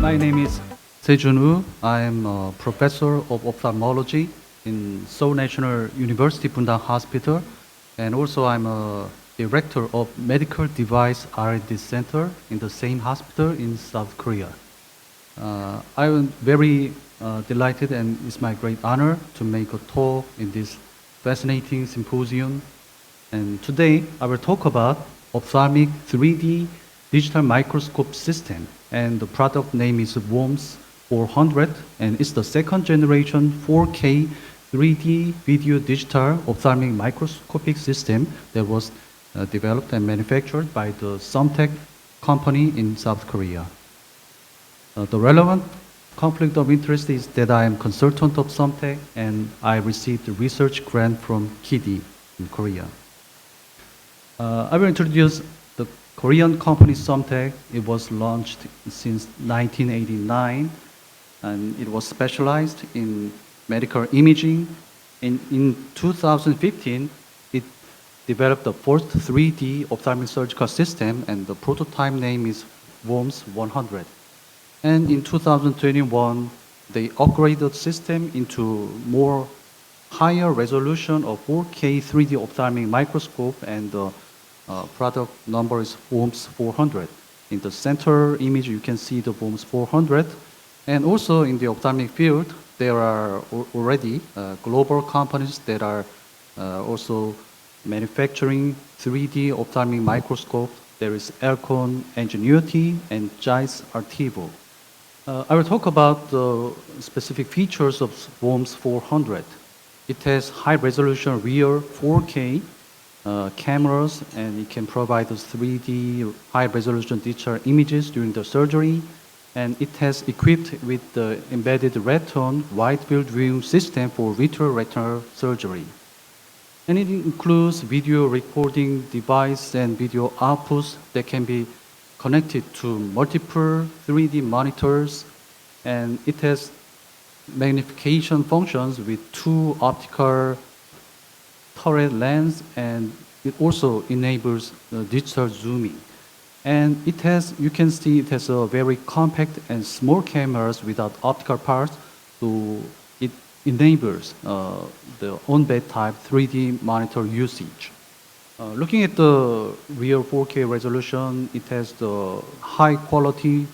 My name is Woosejoon. I am a professor of ophthalmology in Seoul National University Bundang Hospital, and also I'm a director of Medical Device R&D Center in the same hospital in South Korea. I'm very delighted, and it's my great honor to make a talk in this fascinating symposium. And today I will talk about ophthalmic 3D digital microscope system, and the product name is VOMS-400, and it's the second generation 4K 3D video digital ophthalmic microscopic system that was developed and manufactured by the SNUBH company in South Korea. The relevant conflict of interest is that I am consultant of SNUBH, and I received a research grant from KIDI in Korea. I will introduce the Korean company SNUBH. It was launched since 1989, and it was specialized in medical imaging. In 2015, it developed the first 3D ophthalmic surgical system, and the prototype name is VOMS-400. And in 2021, they upgraded the system into more higher resolution of 4K 3D ophthalmic microscope, and the product number is VOMS-400. In the center image, you can see the VOMS-400. And also in the ophthalmic field, there are already global companies that are also manufacturing 3D ophthalmic microscope. There is Alcon Ingenuity and Zeiss Artivo. I will talk about the specific features of VOMS-400. It has high-resolution rear 4K cameras, and it can provide us 3D high-resolution digital images during the surgery. And it has equipped with the embedded Reton wide-field viewing system for vitreoretinal surgery. And it includes video recording device and video outputs that can be connected to multiple 3D monitors, and it has magnification functions with two optical turret lens, and it also enables digital zooming. And it has, you can see it has a very compact and small cameras without optical parts, so it enables the on-bed type 3D monitor usage. Looking at the rear 4K resolution, it has the high quality,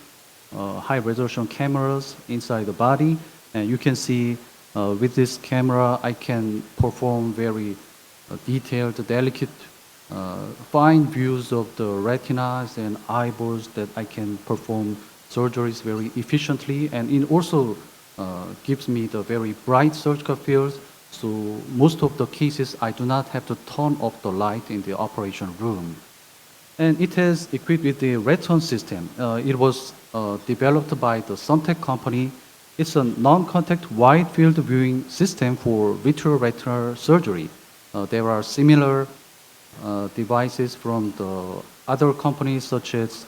high resolution cameras inside the body. And you can see with this camera, I can perform very detailed, delicate, fine views of the retinas and eyeballs, that I can perform surgeries very efficiently. And it also gives me the very bright surgical fields. So most of the cases, I do not have to turn off the light in the operation room. And it has equipped with the Reton system. It was developed by the SNUBH company. It's a non-contact wide-field viewing system for vitreoretinal surgery. There are similar devices from the other companies, such as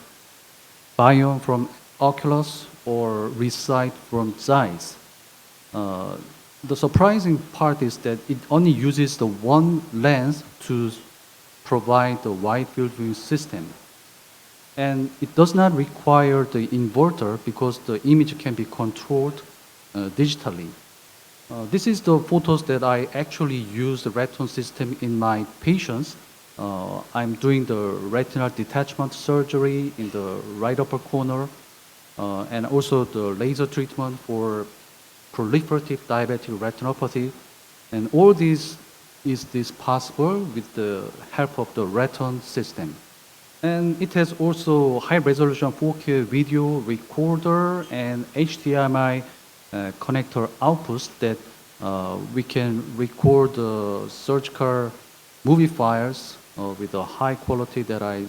Bion from Oculus or Resight from Zeiss. The surprising part is that it only uses the one lens to provide the wide field viewing system. And it does not require the inverter because the image can be controlled digitally. This is the photos that I actually use the Reton system in my patients. I'm doing the retinal detachment surgery in the right upper corner, and also the laser treatment for proliferative diabetic retinopathy. And all this is possible with the help of the Reton system. And it has also high-resolution 4K video recorder and HDMI connector outputs that we can record surgical movie files with the high quality that I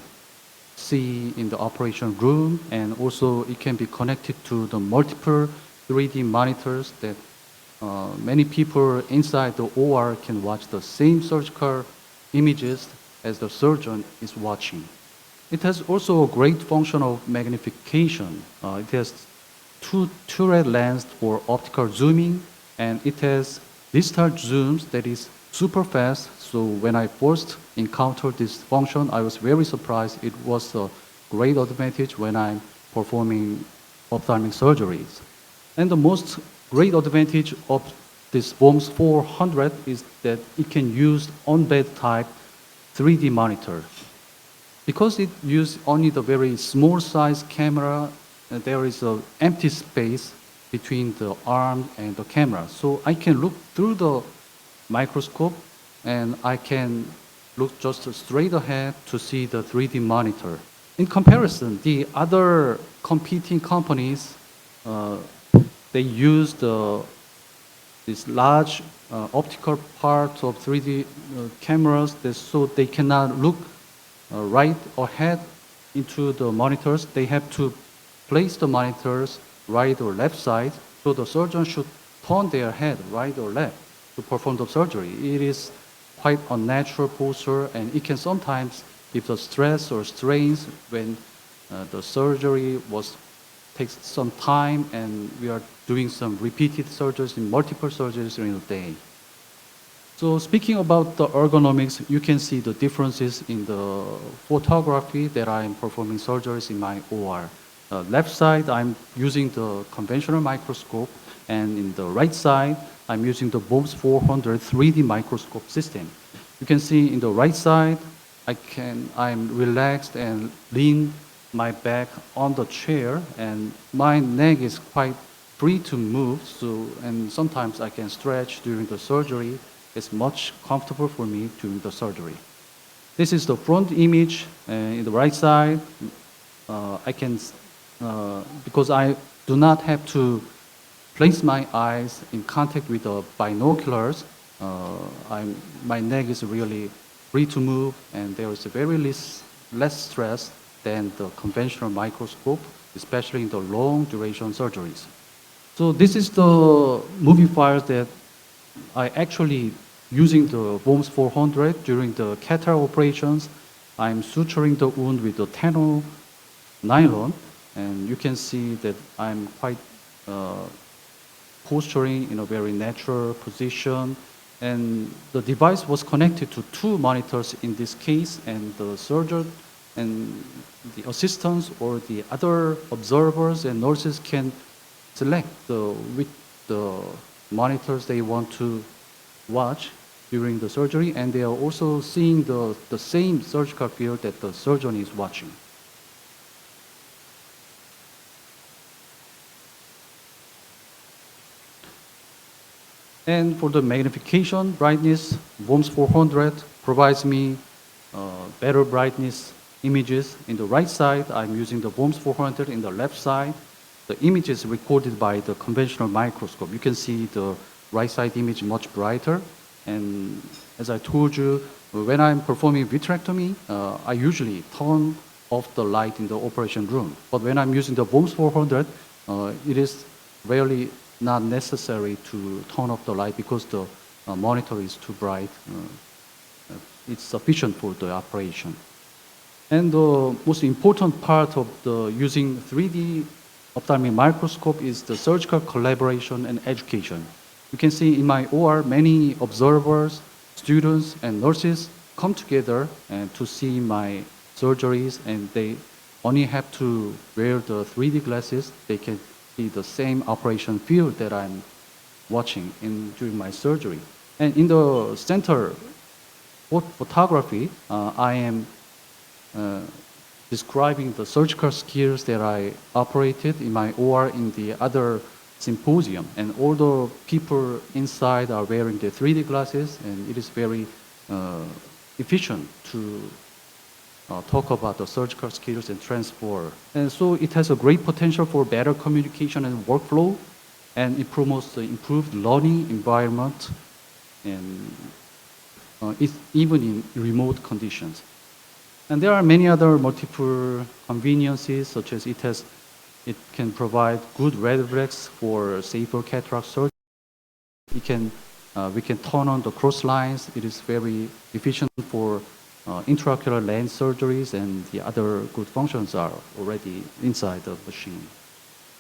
see in the operation room. And also it can be connected to the multiple 3D monitors that many people inside the OR can watch the same surgical images as the surgeon is watching. It has also a great function of magnification. It has two turret lens for optical zooming, and it has digital zooms that is super fast. So when I first encountered this function, I was very surprised. It was a great advantage when I'm performing ophthalmic surgeries. And the most great advantage of this VOMS-400 is that it can use on-bed type 3D monitor. Because it uses only the very small size camera, there is an empty space between the arm and the camera. So I can look through the microscope and I can look just straight ahead to see the 3D monitor. In comparison, the other competing companies, they use this large optical part of 3D cameras, so they cannot look right ahead into the monitors. They have to place the monitors right or left side, so the surgeon should turn their head right or left to perform the surgery. It is quite unnatural posture, and it can sometimes give the stress or strains when the surgery takes some time, and we are doing some repeated surgeries in multiple surgeries during the day. So speaking about the ergonomics, you can see the differences in the photography that I'm performing surgeries in my OR. Left side, I'm using the conventional microscope, and in the right side, I'm using the VOMS-400 3D microscope system. You can see in the right side, I'm relaxed and lean my back on the chair, and my neck is quite free to move, and sometimes I can stretch during the surgery. It's much comfortable for me during the surgery. This is the front image in the right side. Because I do not have to place my eyes in contact with the binoculars, my neck is really free to move, and there is very less stress than the conventional microscope, especially in the long duration surgeries. So this is the movie files that I actually using the VOMS-400 during the cataract operations. I'm suturing the wound with the Tenno nylon, and you can see that I'm quite posturing in a very natural position. And the device was connected to 2 monitors in this case, and the surgeon and the assistants or the other observers and nurses can select which the monitors they want to watch during the surgery, and they are also seeing the same surgical field that the surgeon is watching. And for the magnification brightness, VOMS-400 provides me better brightness images. In the right side, I'm using the VOMS-400. In the left side, the image is recorded by the conventional microscope. You can see the right side image much brighter. And as I told you, when I'm performing vitrectomy, I usually turn off the light in the operation room. But when I'm using the VOMS-400, it is rarely not necessary to turn off the light because the monitor is too bright. It's sufficient for the operation. And the most important part of using 3D ophthalmic microscope is the surgical collaboration and education. You can see in my OR, many observers, students, and nurses come together and to see my surgeries, and they only have to wear the 3D glasses. They can see the same operation field that I'm watching during my surgery. And in the center photography, I am describing the surgical skills that I operated in my OR in the other symposium. And all the people inside are wearing the 3D glasses, and it is very efficient to talk about the surgical skills and transfer. And so it has a great potential for better communication and workflow, and it promotes the improved learning environment, and even in remote conditions. And there are many other multiple conveniences, such as it can provide good reflex for safer cataract surgery. We can turn on the cross lines. It is very efficient for intraocular lens surgeries, and the other good functions are already inside the machine.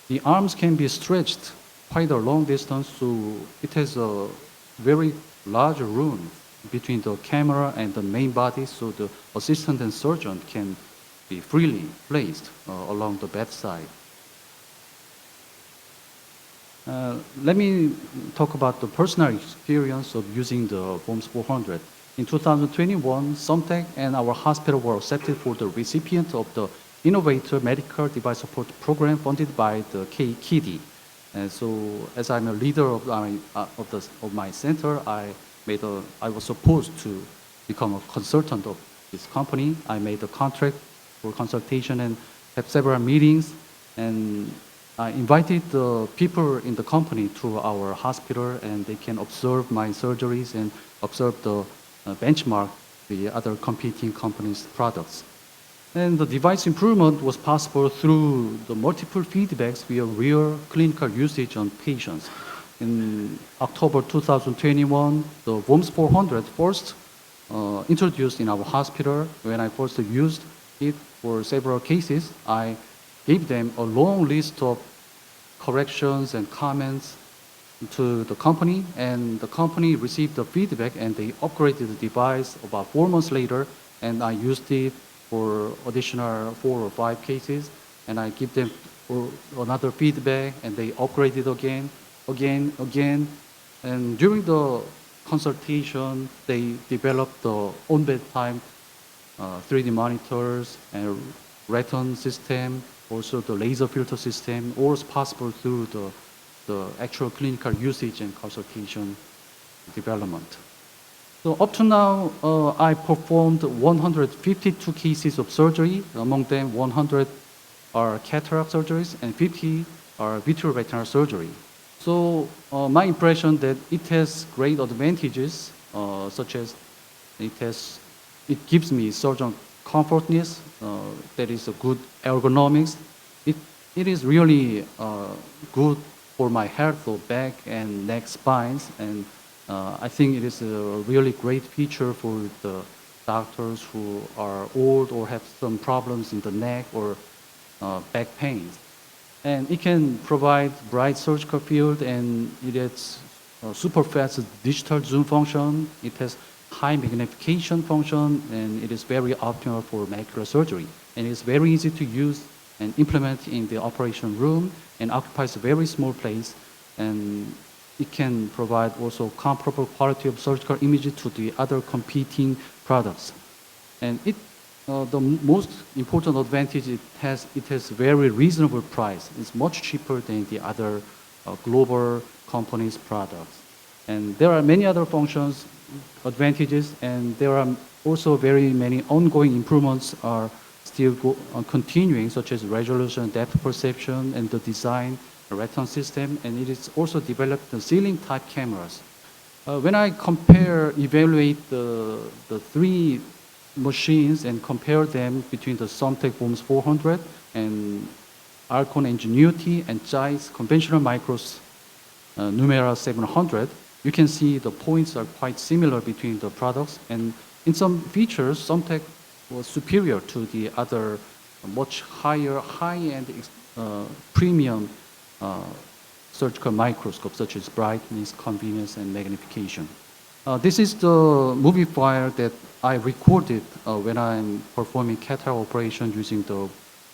The arms can be stretched quite a long distance, so it has a very large room between the camera and the main body, so the assistant and surgeon can be freely placed along the bedside. Let me talk about the personal experience of using the VOMS-400. In 2021, SNUBH and our hospital were accepted for the recipient of the Innovator Medical Device Support Program funded by the KIDI. And so, as I'm a leader of my center, I was supposed to become a consultant of this company. I made a contract for consultation and have several meetings, and I invited the people in the company to our hospital, and they can observe my surgeries and observe the benchmark the other competing companies' products. And the device improvement was possible through the multiple feedbacks via real clinical usage on patients. In October 2021, the VOMS-400 first introduced in our hospital. When I first used it for several cases, I gave them a long list of corrections and comments to the company, and the company received the feedback and they upgraded the device about 4 months later, and I used it for additional 4 or 5 cases, and I give them another feedback and they upgraded again. And during the consultation, they developed the on-bed time 3D monitors and retina system, also the laser filter system, all is possible through the actual clinical usage and consultation development. So up to now, I performed 152 cases of surgery. Among them, 100 are cataract surgeries and 50 are vitreoretinal surgery. So my impression that it has great advantages, such as it gives me surgeon comfortness, that is a good ergonomics. It is really good for my health of back and neck spines, and I think it is a really great feature for the doctors who are old or have some problems in the neck or back pains. And it can provide bright surgical field, and it has super fast digital zoom function. It has high magnification function, and it is very optimal for macular surgery. And it's very easy to use and implement in the operation room, and occupies a very small place, and it can provide also comparable quality of surgical images to the other competing products. And the most important advantage it has very reasonable price. It's much cheaper than the other global companies' products. And there are many other functions, advantages, and there are also very many ongoing improvements are still continuing, such as resolution, depth perception, and the design, the retina system, and it is also developed the ceiling type cameras. When I evaluate the three machines and compare them between the SNUBH VOMS-400 and Alcon Ingenuity and Zeiss conventional micros Numera 700, you can see the points are quite similar between the products, and in some features, SNUBH was superior to the other much higher, high-end premium surgical microscopes, such as brightness, convenience, and magnification. This is the movie file that I recorded when I'm performing cataract operation using the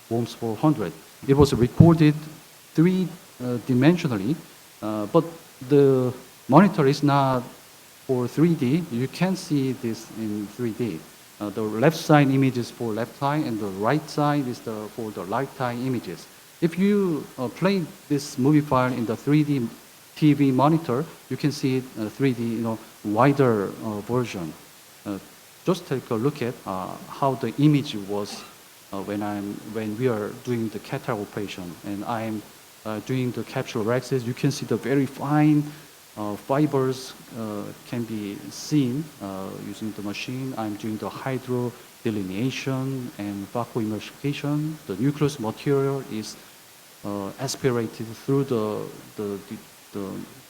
VOMS-400. It was recorded three-dimensionally, but the monitor is not for 3D. You can see this in 3D. The left side image is for left eye, and the right side is for the right eye images. If you play this movie file in the 3D TV monitor, you can see it 3D, wider version. Just take a look at how the image was when we are doing the cataract operation, and I'm doing the capsular access. You can see the very fine fibers can be seen using the machine. I'm doing the hydro delineation and phacoemulsification. The nucleus material is aspirated through the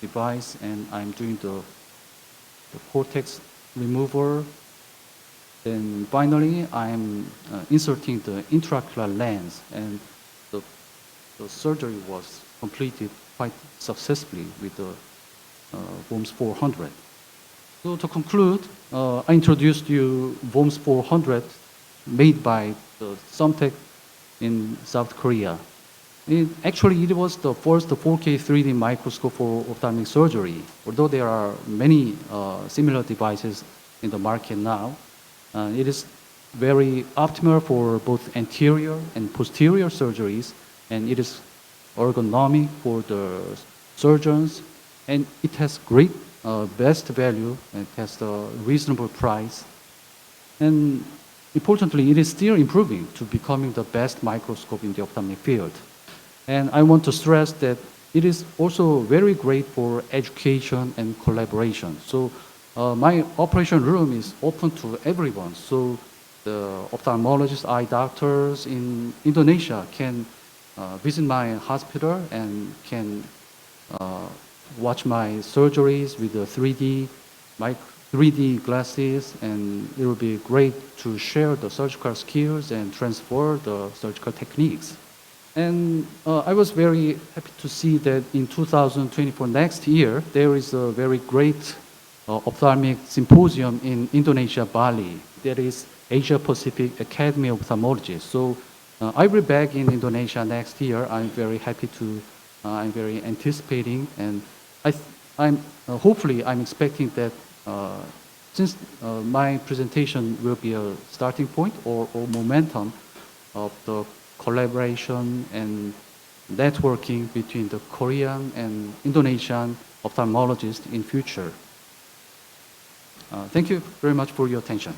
device, and I'm doing the cortex remover. Then finally, I'm inserting the intraocular lens, and the surgery was completed quite successfully with the VOMS-400. So to conclude, I introduced you VOMS-400 made by the SNUBH in South Korea. Actually, it was the first 4K 3D microscope for ophthalmic surgery. Although there are many similar devices in the market now, it is very optimal for both anterior and posterior surgeries, and it is ergonomic for the surgeons, and it has great best value, and it has a reasonable price. And importantly, it is still improving to becoming the best microscope in the ophthalmic field. And I want to stress that it is also very great for education and collaboration. So my operation room is open to everyone. So the ophthalmologists, eye doctors in Indonesia can visit my hospital and can watch my surgeries with the 3D glasses, and it will be great to share the surgical skills and transfer the surgical techniques. And I was very happy to see that in 2024, next year, there is a very great ophthalmic symposium in Indonesia, Bali. That is Asia Pacific Academy of Ophthalmology. So I will be back in Indonesia next year. I'm very happy to, I'm very anticipating, and hopefully I'm expecting that since my presentation will be a starting point or momentum of the collaboration and networking between the Korean and Indonesian ophthalmologists in future. Thank you very much for your attention.